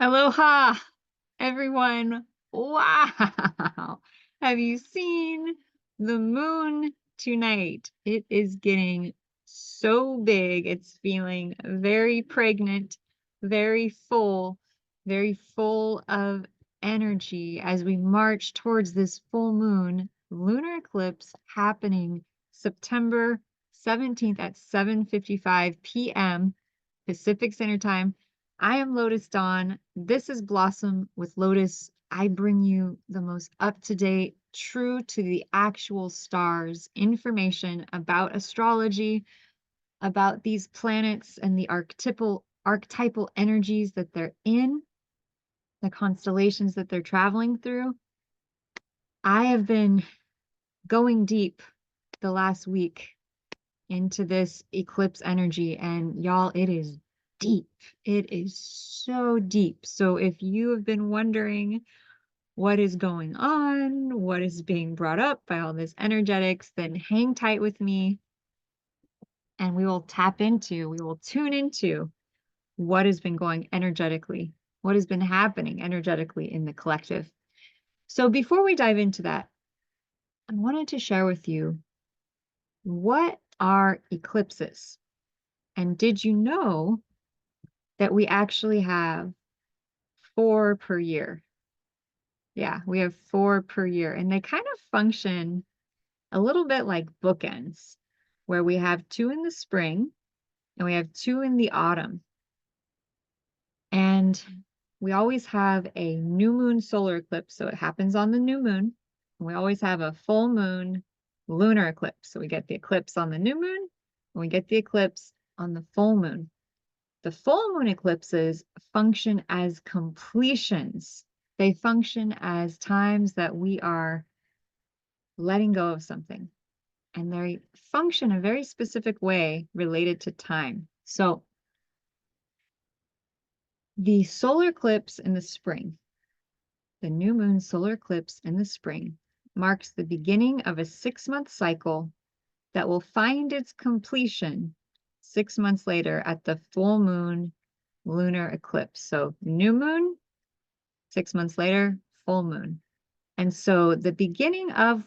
Aloha, everyone. Wow. Have you seen the moon tonight? It is getting so big. It's feeling very pregnant, very full of energy as we march towards this full moon lunar eclipse happening September 17th at 7:55 p.m. Pacific Standard Time. I am Lotus Dawn. This is Blossom with Lotus. I bring you the most up-to-date, true to the actual stars information about astrology, about these planets and the archetypal energies that they're in, the constellations that they're traveling through. I have been going deep the last week into this eclipse energy, and y'all, it is deep. It is so deep. So if you have been wondering what is going on, what is being brought up by all this energetics, then hang tight with me and we will tune into what has been going energetically, what has been happening energetically in the collective. So before we dive into that, I wanted to share with you, what are eclipses? And did you know that we actually have 4 per year? Yeah, we have 4 per year, and they kind of function a little bit like bookends, where we have 2 in the spring and we have 2 in the autumn. And we always have a new moon solar eclipse, so it happens on the new moon. And we always have a full moon lunar eclipse. So we get the eclipse on the new moon and we get the eclipse on the full moon. The full moon eclipses function as completions. They function as times that we are letting go of something. And they function a very specific way related to time. So the solar eclipse in the spring, the new moon solar eclipse in the spring, marks the beginning of a 6-month cycle that will find its completion 6 months later at the full moon lunar eclipse. So new moon, 6 months later, full moon. And so the beginning of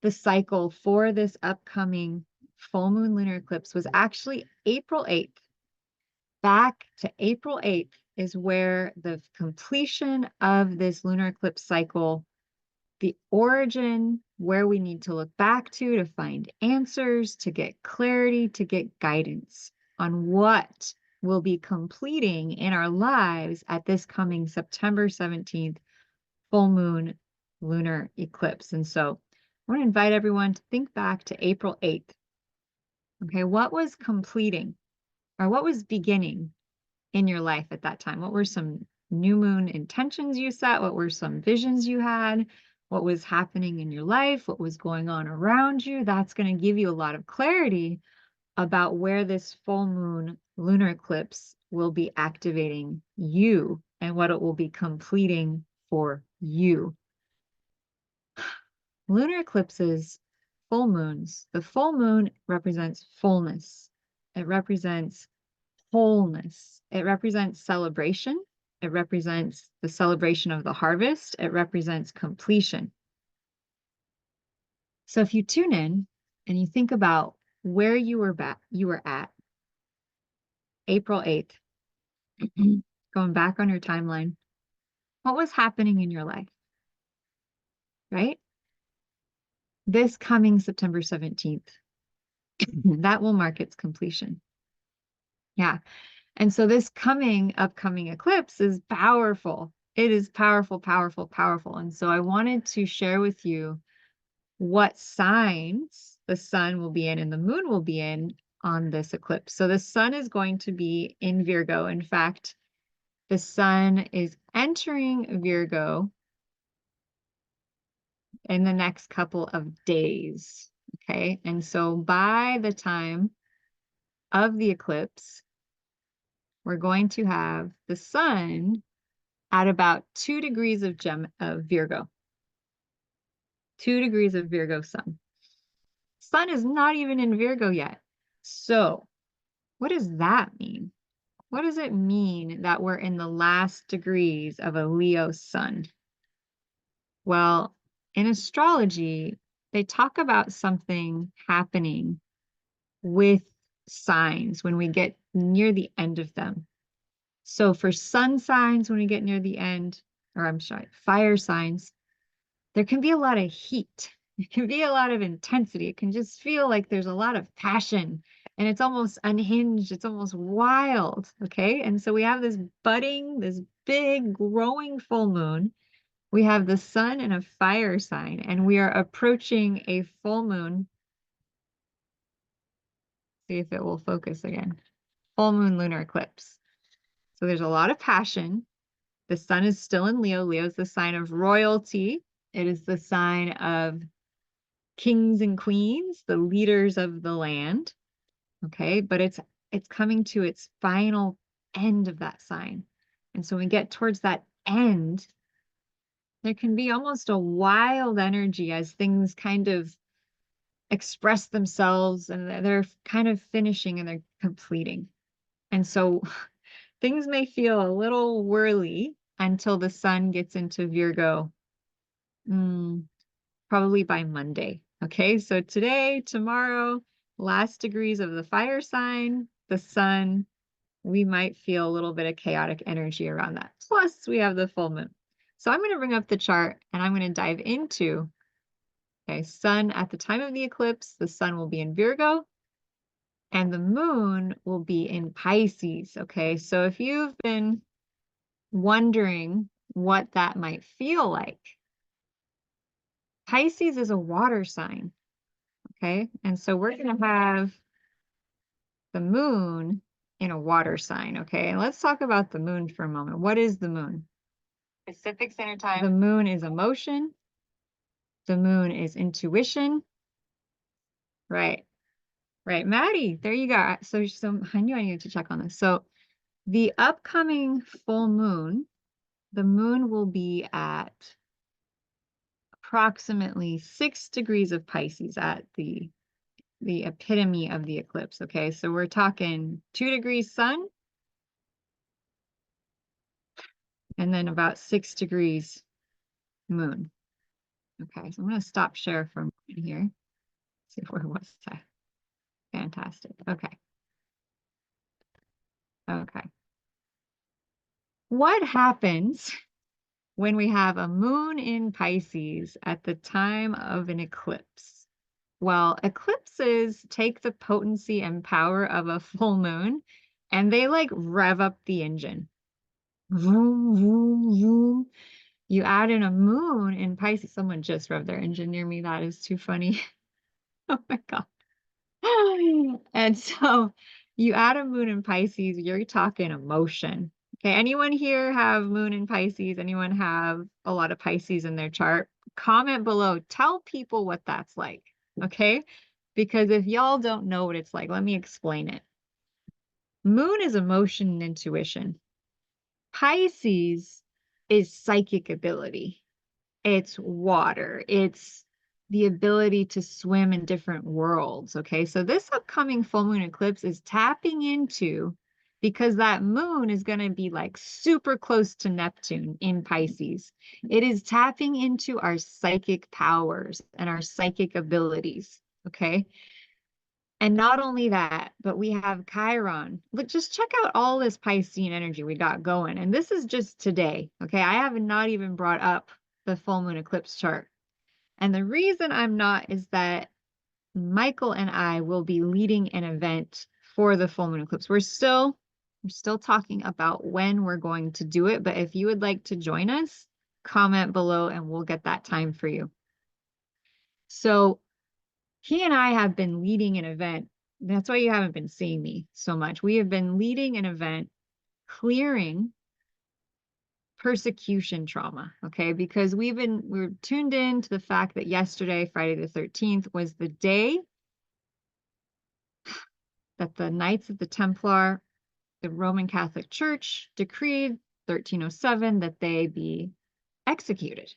the cycle for this upcoming full moon lunar eclipse was actually April 8th. Back to April 8th is where the completion of this lunar eclipse cycle, the origin, where we need to look back to find answers, to get clarity, to get guidance on what will be completing in our lives at this coming September 17th full moon lunar eclipse. And so I want to invite everyone to think back to April 8th. Okay, what was completing or what was beginning in your life at that time? What were some new moon intentions you set? What were some visions you had? What was happening in your life? What was going on around you? That's going to give you a lot of clarity about where this full moon lunar eclipse will be activating you and what it will be completing for you. Lunar eclipses, full moons. The full moon represents fullness. It represents wholeness. It represents celebration. It represents the celebration of the harvest. It represents completion. So if you tune in and you think about where you were at April 8th, going back on your timeline, what was happening in your life, right? This coming September 17th, that will mark its completion. Yeah. And so this upcoming eclipse is powerful. It is powerful, powerful, powerful. And so I wanted to share with you what signs the sun will be in and the moon will be in on this eclipse. So the sun is going to be in Virgo. In fact, the sun is entering Virgo in the next couple of days. Okay. And so by the time of the eclipse, we're going to have the sun at about 2 degrees of Virgo. 2 degrees of Virgo sun. Sun is not even in Virgo yet. So what does that mean? What does it mean that we're in the last degrees of a Leo sun? Well, in astrology, they talk about something happening with signs when we get near the end of them. So for sun signs, when we get near the end, or I'm sorry, fire signs, there can be a lot of heat. It can be a lot of intensity. It can just feel like there's a lot of passion and it's almost unhinged. It's almost wild. Okay. And so we have this budding, this big growing full moon. We have the sun in a fire sign, and we are approaching a full moon. See if it will focus again. Full moon lunar eclipse. So there's a lot of passion. The sun is still in Leo. Leo is the sign of royalty. It is the sign of kings and queens, the leaders of the land. Okay, but it's coming to its final end of that sign. And so when we get towards that end, there can be almost a wild energy as things kind of express themselves and they're kind of finishing and they're completing. And so things may feel a little whirly until the sun gets into Virgo, probably by Monday. Okay, so today, tomorrow, last degrees of the fire sign, the sun, we might feel a little bit of chaotic energy around that. Plus, we have the full moon. So I'm going to bring up the chart and I'm going to dive into, okay, sun at the time of the eclipse, the sun will be in Virgo and the moon will be in Pisces. Okay, so if you've been wondering what that might feel like, Pisces is a water sign. Okay, and so we're going to have the moon in a water sign. Okay, and let's talk about the moon for a moment. What is the moon? Pacific Standard Time. The moon is emotion. The moon is intuition. Right. Right. Maddie, there you go. So I knew I needed to check on this. So the upcoming full moon, the moon will be at approximately 6 degrees of Pisces at the epitome of the eclipse. Okay. So we're talking 2 degrees sun and then about 6 degrees moon. Okay. So I'm going to stop share for a moment here. See where was that? Fantastic. Okay. Okay. What happens when we have a moon in Pisces at the time of an eclipse? Well, eclipses take the potency and power of a full moon and they like rev up the engine. Vroom, vroom, vroom. You add in a moon in Pisces. Someone just revved their engine near me. That is too funny. Oh my God. And so you add a moon in Pisces, you're talking emotion. Okay, anyone here have moon in Pisces? Anyone have a lot of Pisces in their chart? Comment below. Tell people what that's like. Okay, because if y'all don't know what it's like, let me explain it. Moon is emotion and intuition. Pisces is psychic ability. It's water. It's the ability to swim in different worlds. Okay. So this upcoming full moon eclipse is tapping into, because that moon is going to be like super close to Neptune in Pisces. It is tapping into our psychic powers and our psychic abilities. Okay. And not only that, but we have Chiron. Look, just check out all this Piscean energy we got going. And this is just today. Okay. I have not even brought up the full moon eclipse chart. And the reason I'm not is that Michael and I will be leading an event for the full moon eclipse. We're still talking about when we're going to do it. But if you would like to join us, comment below and we'll get that time for you. So he and I have been leading an event. That's why you haven't been seeing me so much. We have been leading an event clearing persecution trauma, okay? Because we're tuned in to the fact that yesterday, Friday the 13th, was the day that the Knights of the Templar, the Roman Catholic Church, decreed 1307 that they be executed.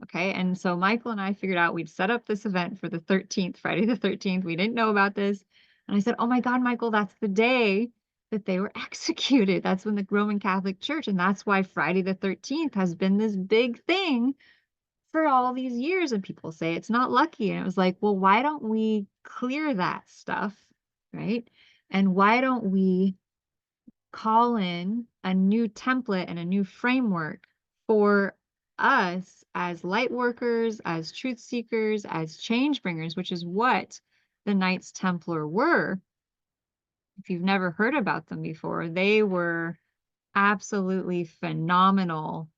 Okay, and so Michael and I figured out we'd set up this event for the 13th, Friday the 13th. We didn't know about this. And I said, oh my God, Michael, that's the day that they were executed. That's when the Roman Catholic Church, and that's why Friday the 13th has been this big thing for all these years. And people say it's not lucky. And it was like, well, why don't we clear that stuff, right? And why don't we call in a new template and a new framework for us as light workers, as truth seekers, as change bringers, which is what the Knights Templar were. If you've never heard about them before, they were absolutely phenomenal.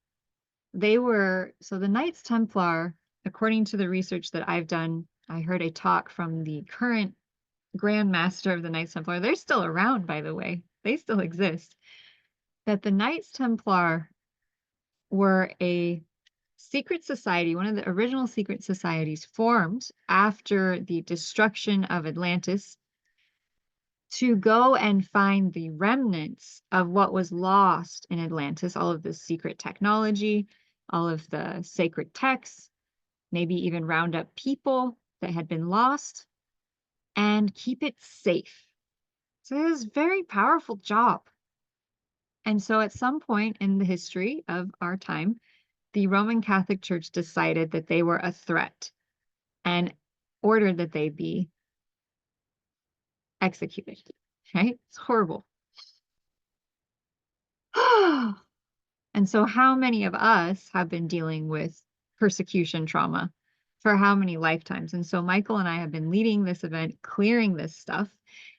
So the Knights Templar, according to the research that I've done, I heard a talk from the current Grand Master of the Knights Templar. They're still around, by the way. They still exist. That the Knights Templar were a secret society, one of the original secret societies formed after the destruction of Atlantis to go and find the remnants of what was lost in Atlantis, all of the secret technology, all of the sacred texts, maybe even round up people that had been lost and keep it safe. So it was a very powerful job. And so at some point in the history of our time, the Roman Catholic Church decided that they were a threat and ordered that they be executed. Right? It's horrible. And so how many of us have been dealing with persecution trauma for how many lifetimes? And so Michael and I have been leading this event, clearing this stuff.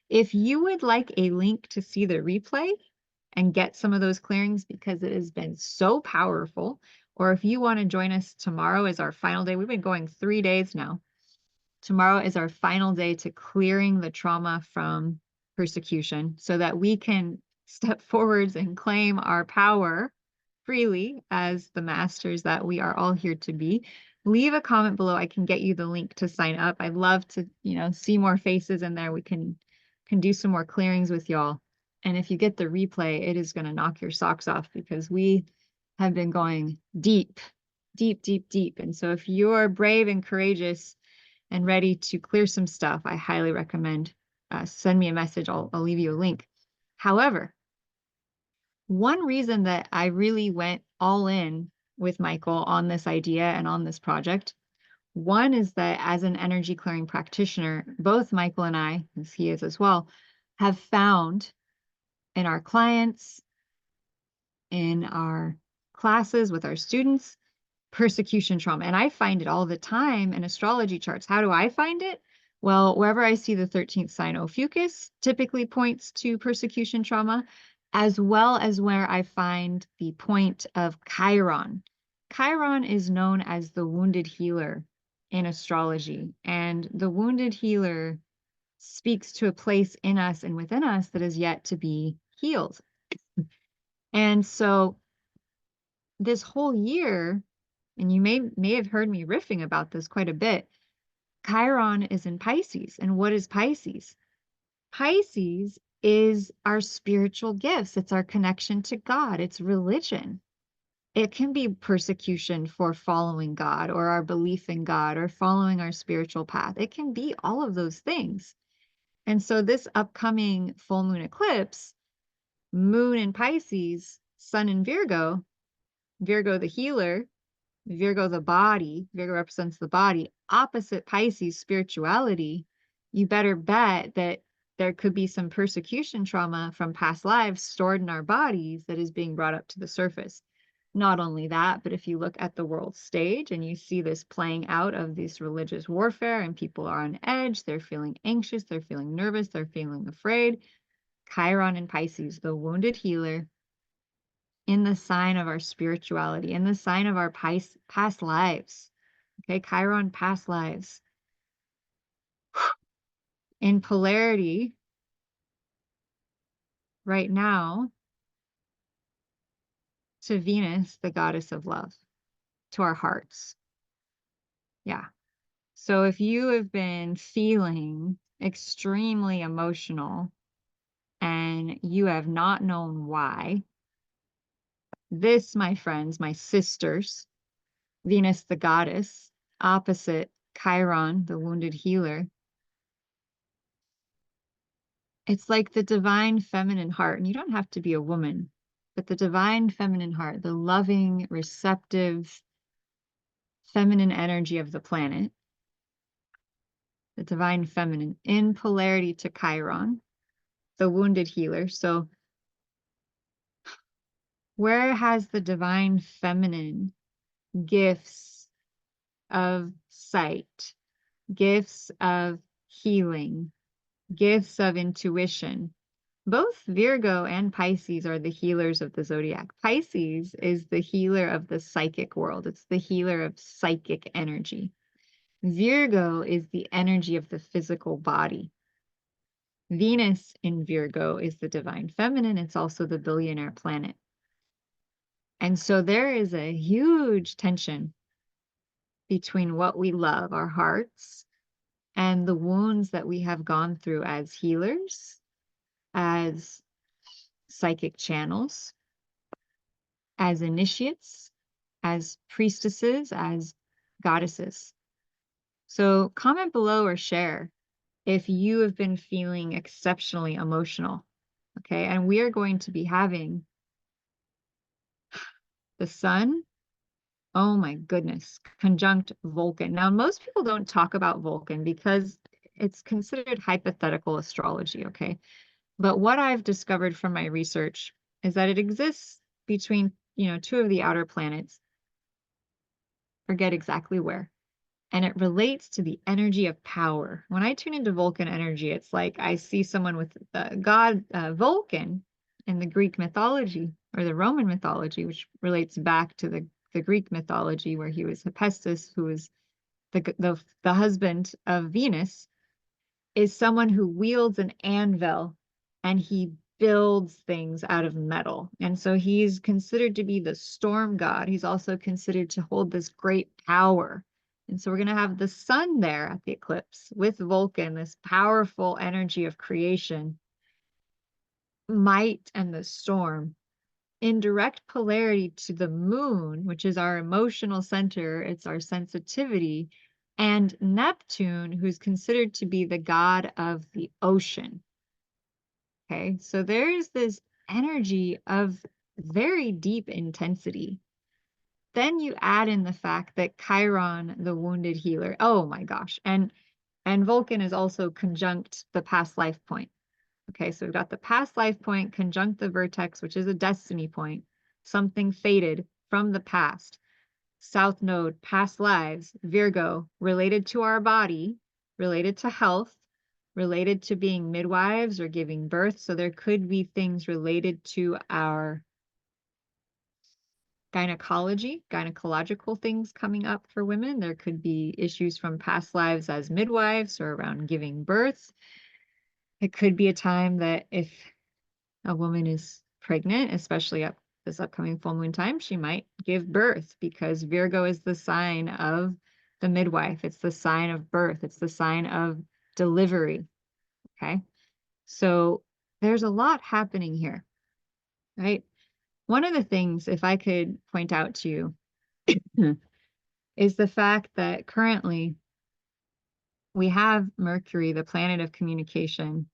If you would like a link to see the replay and get some of those clearings because it has been so powerful, or if you want to join us tomorrow is our final day. We've been going 3 days now. Tomorrow is our final day to clearing the trauma from persecution so that we can step forwards and claim our power freely as the masters that we are all here to be. Leave a comment below. I can get you the link to sign up. I'd love to, see more faces in there. We can do some more clearings with y'all. And if you get the replay, it is going to knock your socks off because we have been going deep, deep, deep, deep. And so if you're brave and courageous and ready to clear some stuff, I highly recommend send me a message. I'll leave you a link. However, one reason that I really went all in with Michael on this idea and on this project, one is that as an energy clearing practitioner, both Michael and I, as he is as well, have found in our clients, in our classes with our students, persecution trauma. And I find it all the time in astrology charts. How do I find it? Well, wherever I see the 13th sign Ophiuchus typically points to persecution trauma, as well as where I find the point of Chiron. Chiron is known as the wounded healer in astrology, and the wounded healer speaks to a place in us and within us that is yet to be healed. And so this whole year, and you may have heard me riffing about this quite a bit, Chiron is in Pisces. And what is Pisces? Pisces is our spiritual gifts. It's our connection to God. It's religion. It can be persecution for following God or our belief in God or following our spiritual path. It can be all of those things. And so this upcoming full moon eclipse, moon in Pisces, sun in Virgo, Virgo the healer, Virgo the body, Virgo represents the body, opposite Pisces spirituality, you better bet that there could be some persecution trauma from past lives stored in our bodies that is being brought up to the surface. Not only that, but if you look at the world stage and you see this playing out of this religious warfare and people are on edge, they're feeling anxious, they're feeling nervous, they're feeling afraid. Chiron in Pisces, the wounded healer, in the sign of our spirituality, in the sign of our past lives. Okay, Chiron, past lives. In polarity right now to Venus, the goddess of love, to our hearts. Yeah. So if you have been feeling extremely emotional and you have not known why, this, my friends, my sisters, Venus, the goddess, opposite Chiron, the wounded healer, It's like the divine feminine heart, and you don't have to be a woman, but the divine feminine heart, the loving, receptive, feminine energy of the planet, the divine feminine in polarity to Chiron, the wounded healer. So where has the divine feminine gifts of sight, gifts of healing, gifts of intuition? Both Virgo and Pisces are the healers of the zodiac. Pisces is the healer of the psychic world. It's the healer of psychic energy. Virgo is the energy of the physical body. Venus in Virgo is the divine feminine. It's also the billionaire planet. And so there is a huge tension between what we love, our hearts, and the wounds that we have gone through as healers, as psychic channels, as initiates, as priestesses, as goddesses. So comment below or share if you have been feeling exceptionally emotional. Okay, and we are going to be having the sun, oh my goodness, conjunct Vulcan. Now, most people don't talk about Vulcan because it's considered hypothetical astrology, okay? But what I've discovered from my research is that it exists between, two of the outer planets, forget exactly where. And it relates to the energy of power. When I tune into Vulcan energy, it's like I see someone with the god Vulcan in the Greek mythology or the Roman mythology, which relates back to the Greek mythology where he was Hephaestus, who was the husband of Venus, is someone who wields an anvil and he builds things out of metal. And so he's considered to be the storm god. He's also considered to hold this great power. And so we're going to have the sun there at the eclipse with Vulcan, this powerful energy of creation, might, and the storm in direct polarity to the moon, which is our emotional center, it's our sensitivity, and Neptune, who's considered to be the god of the ocean. Okay, so there's this energy of very deep intensity. Then you add in the fact that Chiron, the wounded healer, oh my gosh, and Vulcan is also conjunct the past life point. Okay, so we've got the past life point conjunct the vertex, which is a destiny point, something fated from the past. South node, past lives, Virgo, related to our body, related to health, related to being midwives or giving birth. So there could be things related to our gynecological things coming up for women. There could be issues from past lives as midwives or around giving birth. It could be a time that if a woman is pregnant, especially up this upcoming full moon time, she might give birth because Virgo is the sign of the midwife. It's the sign of birth. It's the sign of delivery. Okay. So there's a lot happening here, right? One of the things, if I could point out to you, is the fact that currently we have Mercury, the planet of communication,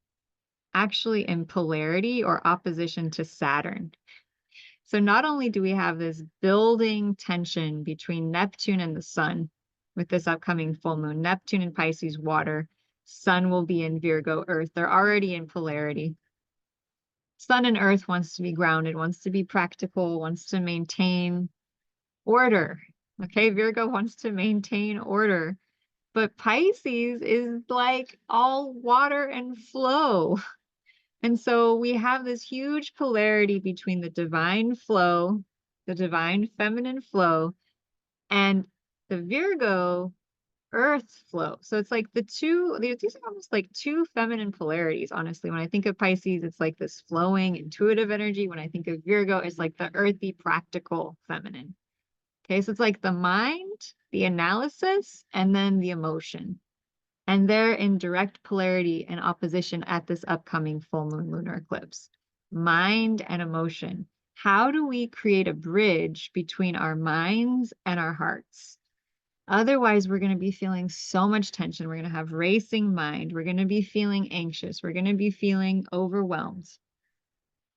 actually in polarity or opposition to Saturn. So not only do we have this building tension between Neptune and the sun with this upcoming full moon, Neptune in Pisces water, sun will be in Virgo earth. They're already in polarity. Sun and earth wants to be grounded, wants to be practical, wants to maintain order. Okay, Virgo wants to maintain order. But Pisces is like all water and flow. And so we have this huge polarity between the divine flow, the divine feminine flow, and the Virgo earth flow. So it's like these are almost like two feminine polarities, honestly. When I think of Pisces, it's like this flowing, intuitive energy. When I think of Virgo, it's like the earthy, practical feminine. Okay, so it's like the mind, the analysis, and then the emotion. And they're in direct polarity and opposition at this upcoming full moon lunar eclipse. Mind and emotion. How do we create a bridge between our minds and our hearts? Otherwise, we're going to be feeling so much tension. We're going to have racing mind. We're going to be feeling anxious. We're going to be feeling overwhelmed.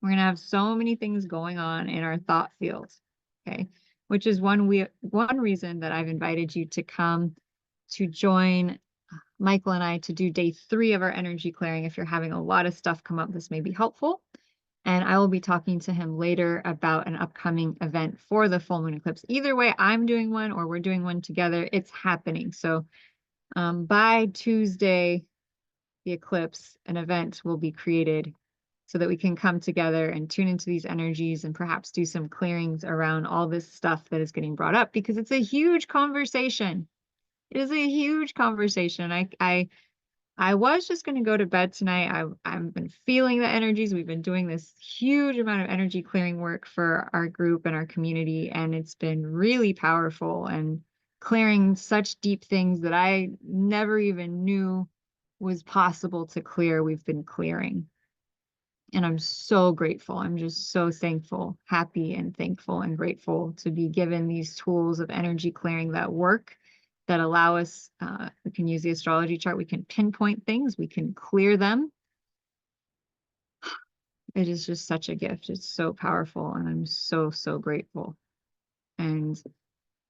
We're going to have so many things going on in our thought field. Okay. Which is one reason that I've invited you to come to join Michael and I to do day 3 of our energy clearing. If you're having a lot of stuff come up, this may be helpful. And I will be talking to him later about an upcoming event for the full moon eclipse. Either way, I'm doing one or we're doing one together. It's happening. So by Tuesday, the eclipse, an event will be created so that we can come together and tune into these energies and perhaps do some clearings around all this stuff that is getting brought up, because it's a huge conversation. It is a huge conversation. I was just going to go to bed tonight. I've been feeling the energies. We've been doing this huge amount of energy clearing work for our group and our community, and it's been really powerful and clearing such deep things that I never even knew was possible to clear. We've been clearing. And I'm so grateful. I'm just so thankful, happy and thankful and grateful to be given these tools of energy clearing that work, that allow us, we can use the astrology chart, we can pinpoint things, we can clear them. It is just such a gift. It's so powerful, and I'm so, so grateful. And,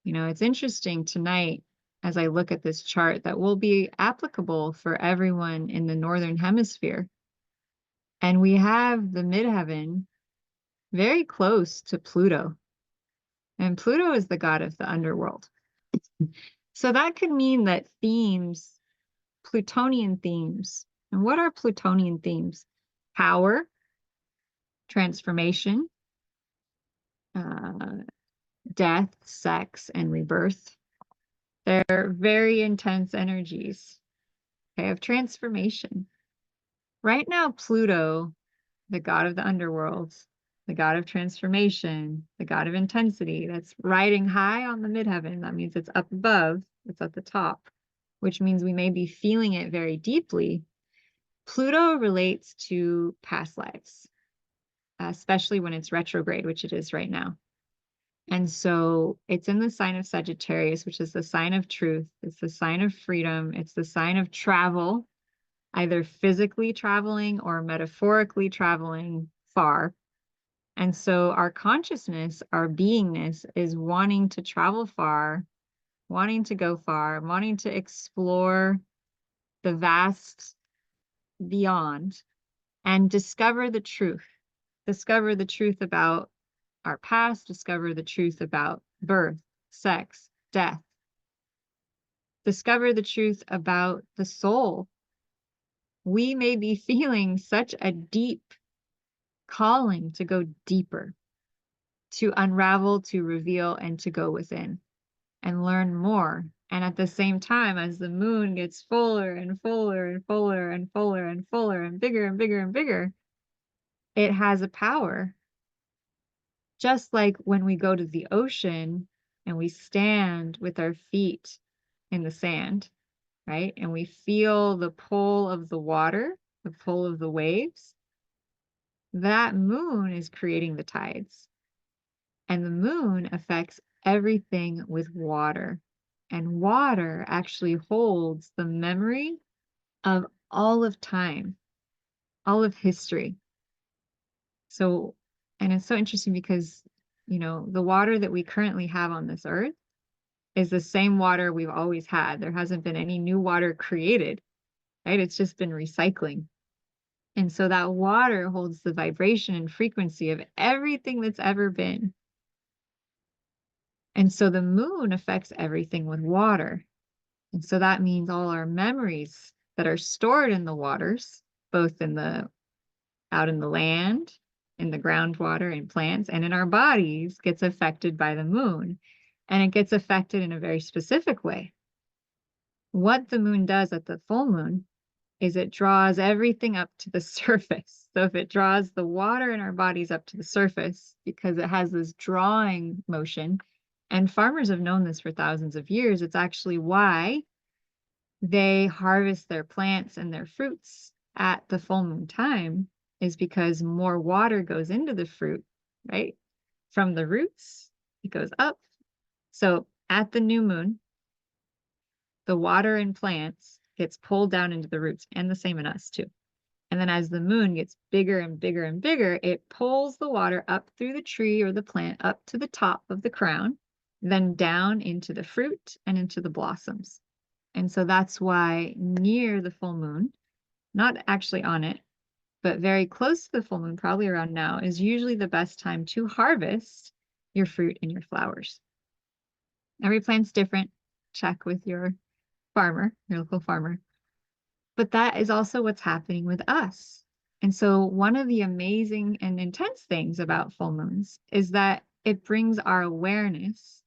you know, it's interesting tonight as I look at this chart that will be applicable for everyone in the Northern Hemisphere. And we have the midheaven very close to Pluto. And Pluto is the god of the underworld. So that could mean that themes, Plutonian themes, and what are Plutonian themes? Power, transformation, uh, death, sex, and rebirth. They're very intense energies, okay, of transformation. Right now, Pluto, the god of the underworld, the god of transformation, the god of intensity, that's riding high on the midheaven. That means it's up above, it's at the top, which means we may be feeling it very deeply. Pluto relates to past lives, especially when it's retrograde, which it is right now. And so it's in the sign of Sagittarius, which is the sign of truth. It's the sign of freedom. It's the sign of travel, either physically traveling or metaphorically traveling far. And so our consciousness, our beingness is wanting to travel far, wanting to go far, wanting to explore the vast beyond and discover the truth. Discover the truth about our past, discover the truth about birth, sex, death. Discover the truth about the soul. We may be feeling such a deep calling to go deeper, to unravel, to reveal, and to go within and learn more. And at the same time, as the moon gets fuller and fuller and fuller and fuller and fuller and bigger and bigger and bigger, it has a power. Just like when we go to the ocean and we stand with our feet in the sand, right? And we feel the pull of the water, the pull of the waves. That moon is creating the tides. And the moon affects everything with water. And water actually holds the memory of all of time, all of history. So, and it's so interesting because, you know, the water that we currently have on this earth is the same water we've always had. There hasn't been any new water created, right? It's just been recycling. And so that water holds the vibration and frequency of everything that's ever been. And so the moon affects everything with water. And so that means all our memories that are stored in the waters, both in the out in the land, in the groundwater, in plants, and in our bodies, gets affected by the moon. And it gets affected in a very specific way. What the moon does at the full moon is it draws everything up to the surface. So if it draws the water in our bodies up to the surface, because it has this drawing motion, and farmers have known this for thousands of years, it's actually why they harvest their plants and their fruits at the full moon time, is because more water goes into the fruit, right? From the roots, it goes up. So at the new moon, the water in plants gets pulled down into the roots, and the same in us too. And then as the moon gets bigger and bigger and bigger, it pulls the water up through the tree or the plant up to the top of the crown, then down into the fruit and into the blossoms. And so that's why near the full moon, not actually on it, but very close to the full moon, probably around now, is usually the best time to harvest your fruit and your flowers. Every plant's different. Check with your farmer, your local farmer. But that is also what's happening with us. And so one of the amazing and intense things about full moons is that it brings our awareness,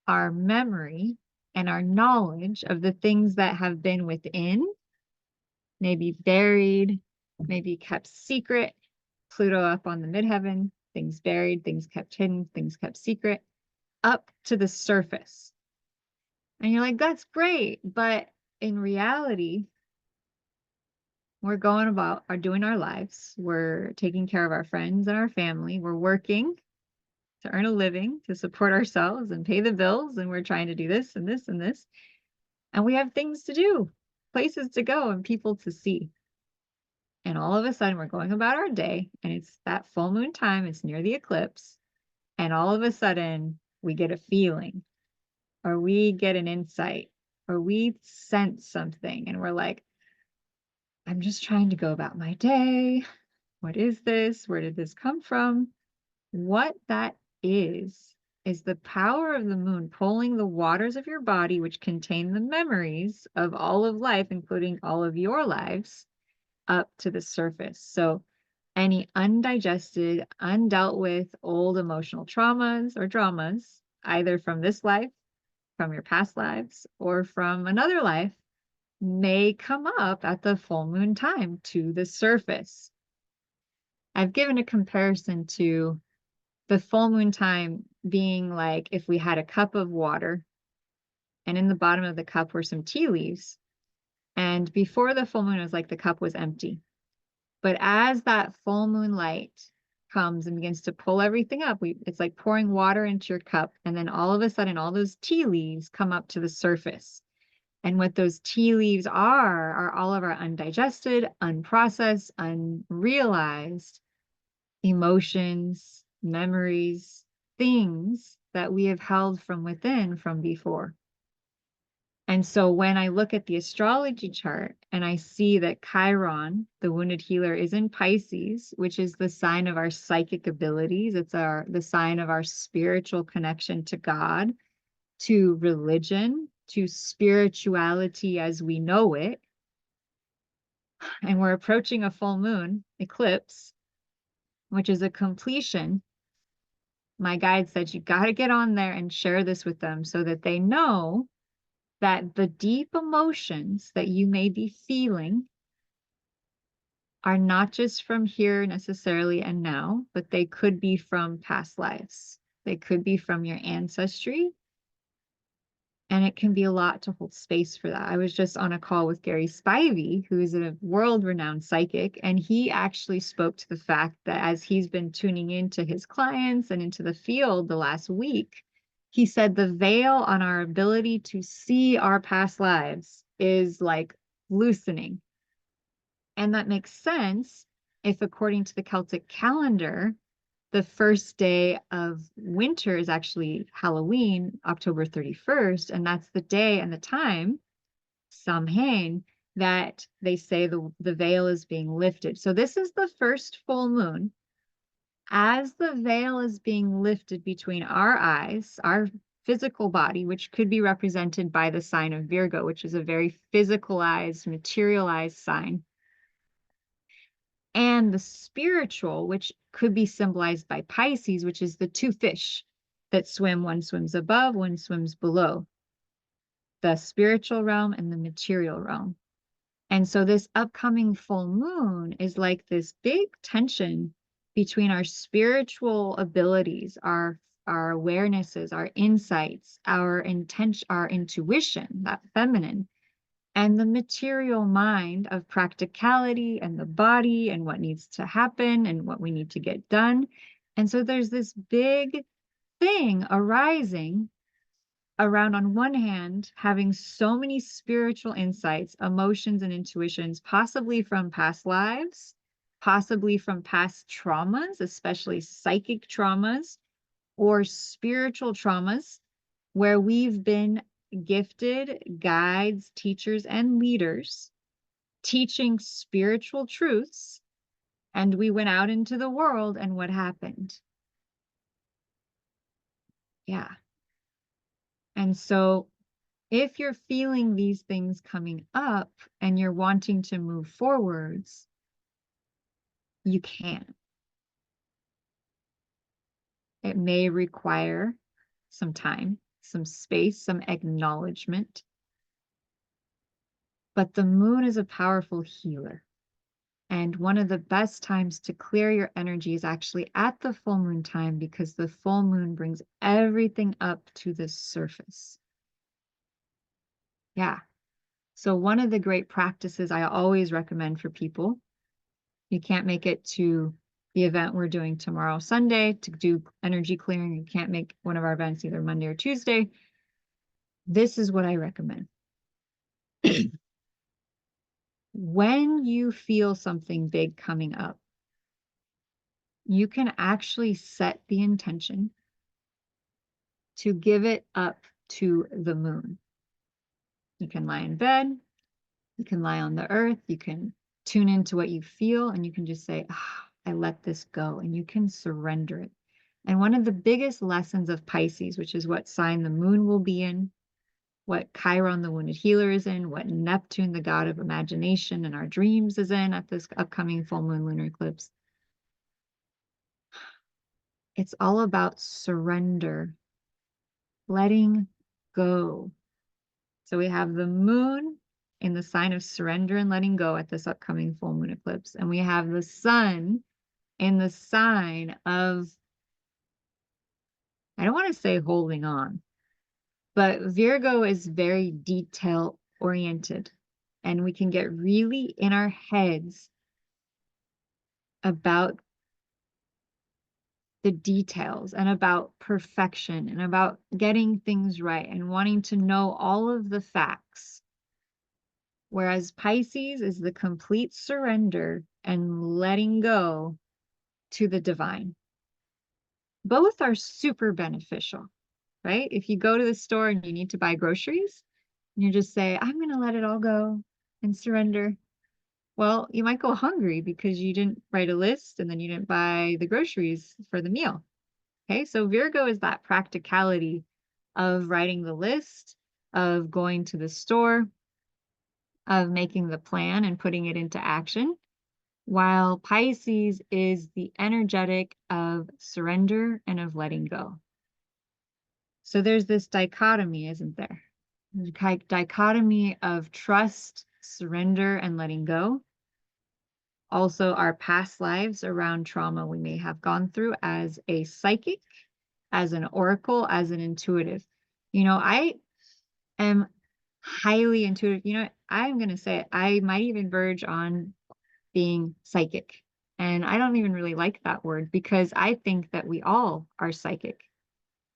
our memory, and our knowledge of the things that have been within, maybe buried, maybe kept secret. Pluto up on the midheaven, things buried, things kept hidden, things kept secret, up to the surface. And you're like, that's great. But in reality, we're going about are doing our lives. We're taking care of our friends and our family. We're working to earn a living, to support ourselves and pay the bills. And we're trying to do this and this and this. And we have things to do, places to go, and people to see. And all of a sudden, we're going about our day, and it's that full moon time. It's near the eclipse. And all of a sudden, we get a feeling, or we get an insight, or we sense something. And we're like, I'm just trying to go about my day. What is this? Where did this come from? What that is the power of the moon pulling the waters of your body, which contain the memories of all of life, including all of your lives, up to the surface. So any undigested, undealt with old emotional traumas or dramas, either from this life, from your past lives, or from another life, may come up at the full moon time to the surface. I've given a comparison to the full moon time being like if we had a cup of water and in the bottom of the cup were some tea leaves. And before the full moon, it was like the cup was empty. But as that full moon light comes and begins to pull everything up, it's like pouring water into your cup. And then all of a sudden, all those tea leaves come up to the surface. And what those tea leaves are all of our undigested, unprocessed, unrealized emotions, memories, things that we have held from within from before. And so when I look at the astrology chart and I see that Chiron, the wounded healer, is in Pisces, which is the sign of our psychic abilities, it's the sign of our spiritual connection to God, to religion, to spirituality as we know it. And we're approaching a full moon eclipse, which is a completion. My guide said, you got to get on there and share this with them so that they know that the deep emotions that you may be feeling are not just from here necessarily and now, but they could be from past lives. They could be from your ancestry. And it can be a lot to hold space for that. I was just on a call with Gary Spivey, who is a world-renowned psychic, and he actually spoke to the fact that as he's been tuning into his clients and into the field the last week, he said the veil on our ability to see our past lives is like loosening. And that makes sense if, according to the Celtic calendar, the first day of winter is actually Halloween, October 31st, and that's the day and the time, Samhain, that they say the veil is being lifted. So this is the first full moon. As the veil is being lifted between our eyes, our physical body, which could be represented by the sign of Virgo, which is a very physicalized, materialized sign, and the spiritual, which could be symbolized by Pisces, which is the two fish that swim. One swims above, one swims below, the spiritual realm and the material realm. And so this upcoming full moon is like this big tension between our spiritual abilities, our awarenesses, our insights, our intention, our intuition, that feminine, and the material mind of practicality and the body and what needs to happen and what we need to get done. And so there's this big thing arising around, on one hand, having so many spiritual insights, emotions, and intuitions, possibly from past lives, possibly from past traumas, especially psychic traumas or spiritual traumas, where we've been gifted guides, teachers, and leaders teaching spiritual truths. And we went out into the world, and what happened? Yeah. And so if you're feeling these things coming up and you're wanting to move forwards, you can. It may require some time, some space, some acknowledgement, but the moon is a powerful healer. And one of the best times to clear your energy is actually at the full moon time, because the full moon brings everything up to the surface. Yeah. So one of the great practices I always recommend for people, you can't make it to the event we're doing tomorrow, Sunday, to do energy clearing, you can't make one of our events either Monday or Tuesday, this is what I recommend. When you feel something big coming up, you can actually set the intention to give it up to the moon. You can lie in bed, you can lie on the earth, you can tune into what you feel, and you can just say, I let this go, and you can surrender it. And one of the biggest lessons of Pisces, which is what sign the moon will be in, what Chiron, the wounded healer, is in, what Neptune, the god of imagination and our dreams, is in at this upcoming full moon lunar eclipse. It's all about surrender, letting go. So we have the moon in the sign of surrender and letting go at this upcoming full moon eclipse. And we have the sun in the sign of, I don't want to say holding on, but Virgo is very detail oriented. And we can get really in our heads about the details and about perfection and about getting things right and wanting to know all of the facts. Whereas Pisces is the complete surrender and letting go to the divine. Both are super beneficial, right? If you go to the store and you need to buy groceries, and you just say, I'm going to let it all go and surrender. Well, you might go hungry because you didn't write a list and then you didn't buy the groceries for the meal. Okay, so Virgo is that practicality of writing the list, of going to the store, of making the plan and putting it into action, while Pisces is the energetic of surrender and of letting go. So there's this dichotomy, isn't there? The dichotomy of trust, surrender, and letting go. Also, our past lives around trauma we may have gone through as a psychic, as an oracle, as an intuitive. You know, I am highly intuitive. You know, I'm going to say it, I might even verge on being psychic. And I don't even really like that word because I think that we all are psychic.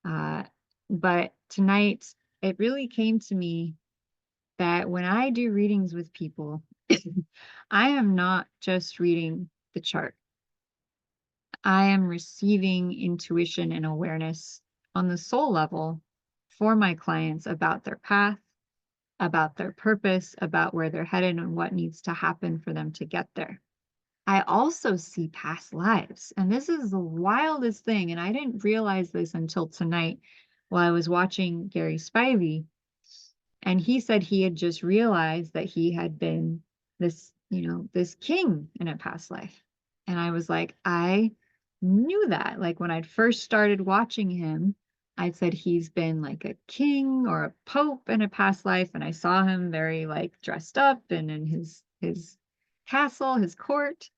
But tonight, it really came to me that when I do readings with people, I am not just reading the chart. I am receiving intuition and awareness on the soul level for my clients about their path, about their purpose, about where they're headed and what needs to happen for them to get there. I also see past lives, and this is the wildest thing, and I didn't realize this until tonight while I was watching Gary Spivey, and he said he had just realized that he had been this, this king in a past life. And I was like, I knew that. Like when I'd first started watching him, I said he's been like a king or a pope in a past life, and I saw him very like dressed up and in his castle, his court.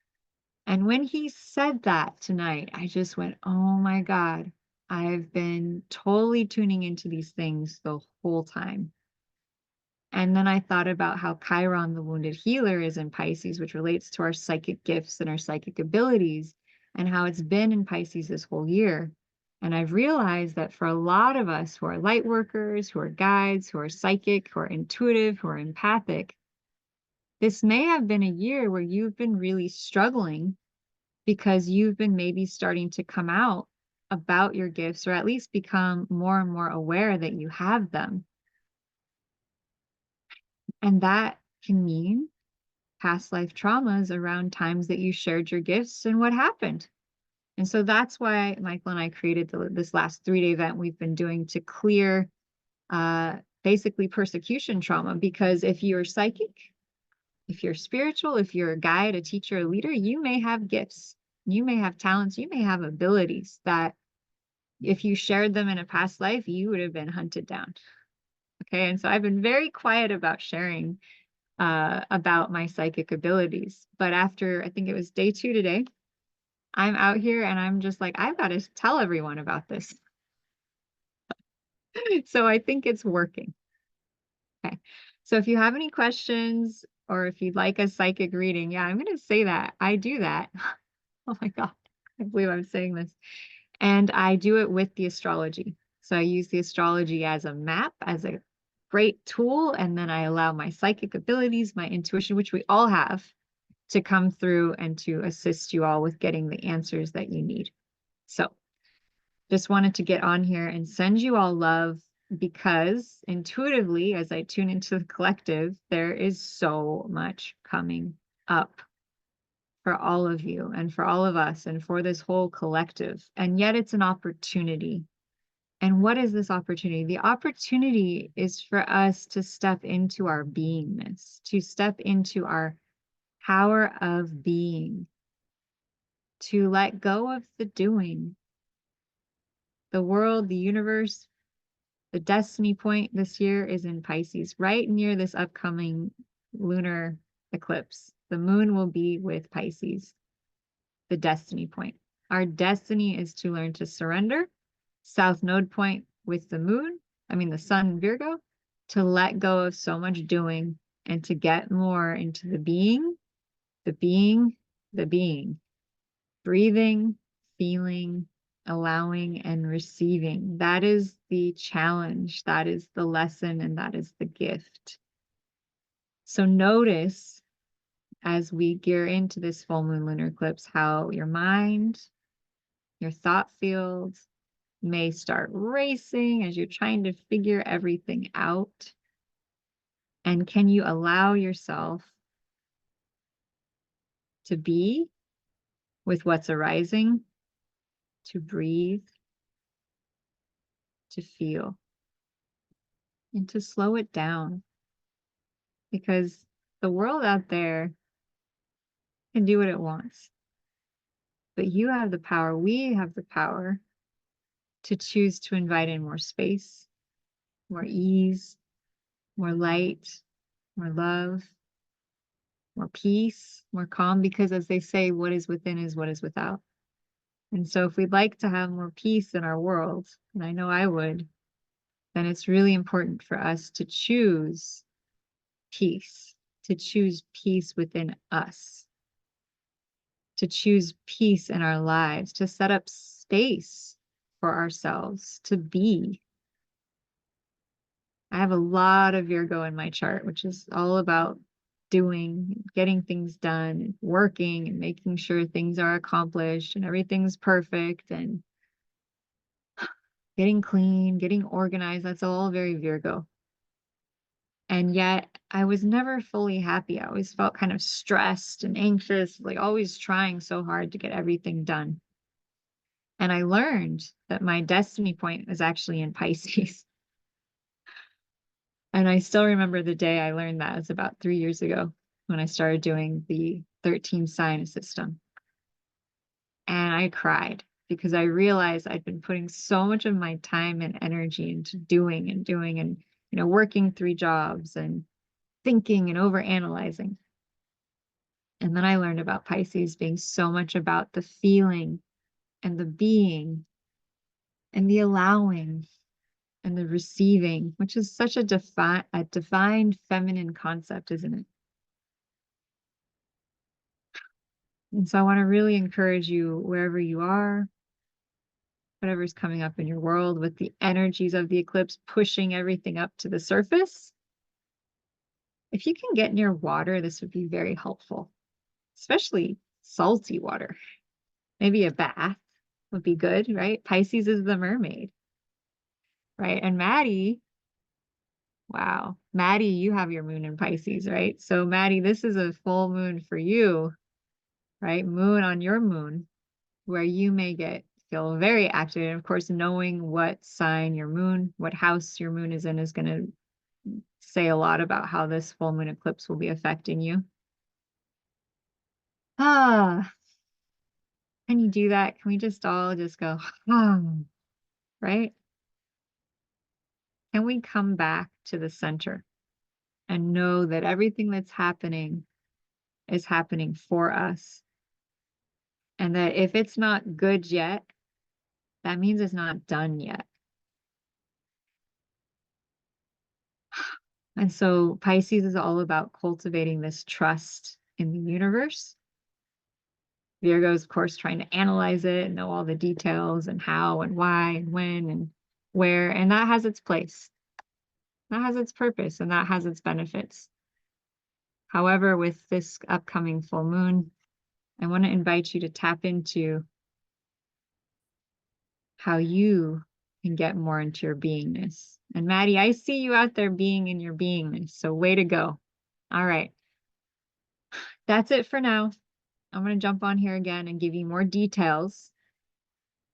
And when he said that tonight, I just went, oh my God, I've been totally tuning into these things the whole time. And then I thought about how Chiron, the wounded healer, is in Pisces, which relates to our psychic gifts and our psychic abilities, and how it's been in Pisces this whole year. And I've realized that for a lot of us who are light workers, who are guides, who are psychic, who are intuitive, who are empathic, this may have been a year where you've been really struggling because you've been maybe starting to come out about your gifts, or at least become more and more aware that you have them. And that can mean past life traumas around times that you shared your gifts and what happened. And so that's why Michael and I created this last 3-day event we've been doing to clear basically persecution trauma. Because if you're psychic, if you're spiritual, if you're a guide, a teacher, a leader, you may have gifts, you may have talents, you may have abilities that if you shared them in a past life, you would have been hunted down. Okay. And so I've been very quiet about sharing about my psychic abilities. But after, I think it was day 2 today, I'm out here and I'm just like, I've got to tell everyone about this. So I think it's working. Okay. So if you have any questions or if you'd like a psychic reading, yeah, I'm going to say that. I do that. Oh my God. I believe I'm saying this. And I do it with the astrology. So I use the astrology as a map, as a great tool. And then I allow my psychic abilities, my intuition, which we all have, to come through and to assist you all with getting the answers that you need. So just wanted to get on here and send you all love, because intuitively, as I tune into the collective, there is so much coming up for all of you and for all of us and for this whole collective. And yet it's an opportunity. And what is this opportunity? The opportunity is for us to step into our beingness, to step into our power of being, to let go of the doing. The world, the universe, the destiny point this year is in Pisces, right near this upcoming lunar eclipse. The moon will be with Pisces, the destiny point. Our destiny is to learn to surrender. South node point with the moon, the sun, Virgo, to let go of so much doing and to get more into the being, the being, the being, breathing, feeling, allowing, and receiving. That is the challenge. That is the lesson, and that is the gift. So notice as we gear into this full moon lunar eclipse, how your mind, your thought field may start racing as you're trying to figure everything out. And can you allow yourself to be with what's arising, to breathe, to feel, and to slow it down? Because the world out there can do what it wants. But you have the power, we have the power to choose to invite in more space, more ease, more light, more love, more peace, more calm, because as they say, what is within is what is without. And so if we'd like to have more peace in our world, and I know I would, then it's really important for us to choose peace, to choose peace within us, to choose peace in our lives, to set up space for ourselves to be. I have a lot of Virgo in my chart, which is all about doing, getting things done, working, and making sure things are accomplished and everything's perfect, and getting clean, getting organized. That's all very Virgo. And yet I was never fully happy. I always felt kind of stressed and anxious, like always trying so hard to get everything done. And I learned that my destiny point is actually in Pisces. And I still remember the day I learned that. It was about 3 years ago when I started doing the 13 sign system. And I cried because I realized I'd been putting so much of my time and energy into doing and doing and, working 3 jobs and thinking and overanalyzing. And then I learned about Pisces being so much about the feeling and the being and the allowing and the receiving, which is such a defined feminine concept, isn't it? And so I want to really encourage you, wherever you are, whatever's coming up in your world with the energies of the eclipse pushing everything up to the surface. If you can get near water, this would be very helpful, especially salty water. Maybe a bath would be good, right? Pisces is the mermaid, right? And Maddie, wow, Maddie, you have your moon in Pisces, right? So Maddie, this is a full moon for you, right? Moon on your moon, where you may feel very active. And of course, knowing what sign your moon, what house your moon is in is going to say a lot about how this full moon eclipse will be affecting you. Ah, can you do that? Can we just all just go, right? Can we come back to the center and know that everything that's happening is happening for us? And that if it's not good yet, that means it's not done yet. And so Pisces is all about cultivating this trust in the universe. Virgo is, of course, trying to analyze it and know all the details and how and why and when and where. And that has its place. That has its purpose and that has its benefits. However, with this upcoming full moon, I want to invite you to tap into how you can get more into your beingness. And Maddie, I see you out there being in your beingness. So way to go. All right. That's it for now. I'm going to jump on here again and give you more details.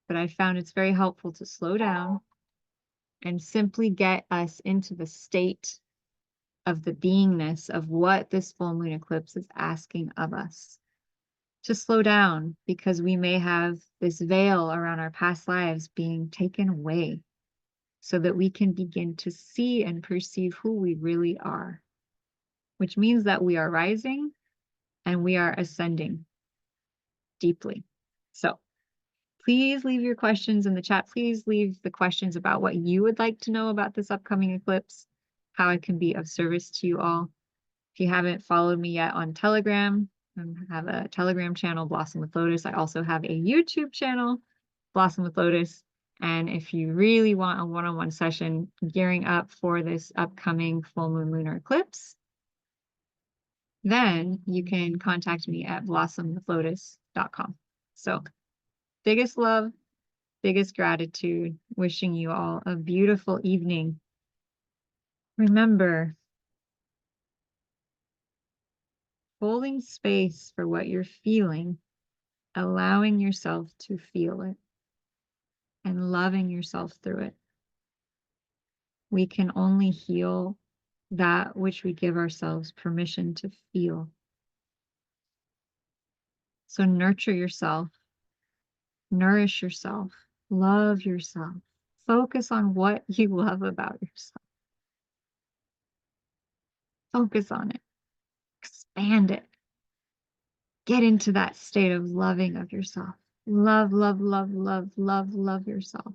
But I found it's very helpful to slow down and simply get us into the state of the beingness of what this full moon eclipse is asking of us. To slow down because we may have this veil around our past lives being taken away so that we can begin to see and perceive who we really are, which means that we are rising and we are ascending deeply. So please leave your questions in the chat. Please leave the questions about what you would like to know about this upcoming eclipse, how it can be of service to you all. If you haven't followed me yet on Telegram, I have a Telegram channel, Blossom with Lotus. I also have a YouTube channel, Blossom with Lotus. And if you really want a one-on-one session gearing up for this upcoming full moon lunar eclipse, then you can contact me at blossomwithlotus.com. So biggest love, biggest gratitude, wishing you all a beautiful evening. Remember, holding space for what you're feeling, allowing yourself to feel it, and loving yourself through it. We can only heal that which we give ourselves permission to feel. So nurture yourself, nourish yourself, love yourself, focus on what you love about yourself. Focus on it, expand it. Get into that state of loving of yourself. Love, love, love, love, love, love yourself.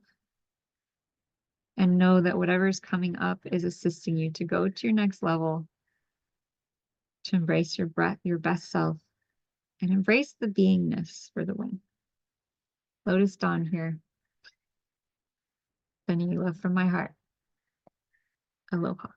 And know that whatever's coming up is assisting you to go to your next level, to embrace your breath, your best self, and embrace the beingness for the win. Lotus Dawn here. Sending you love from my heart. Aloha.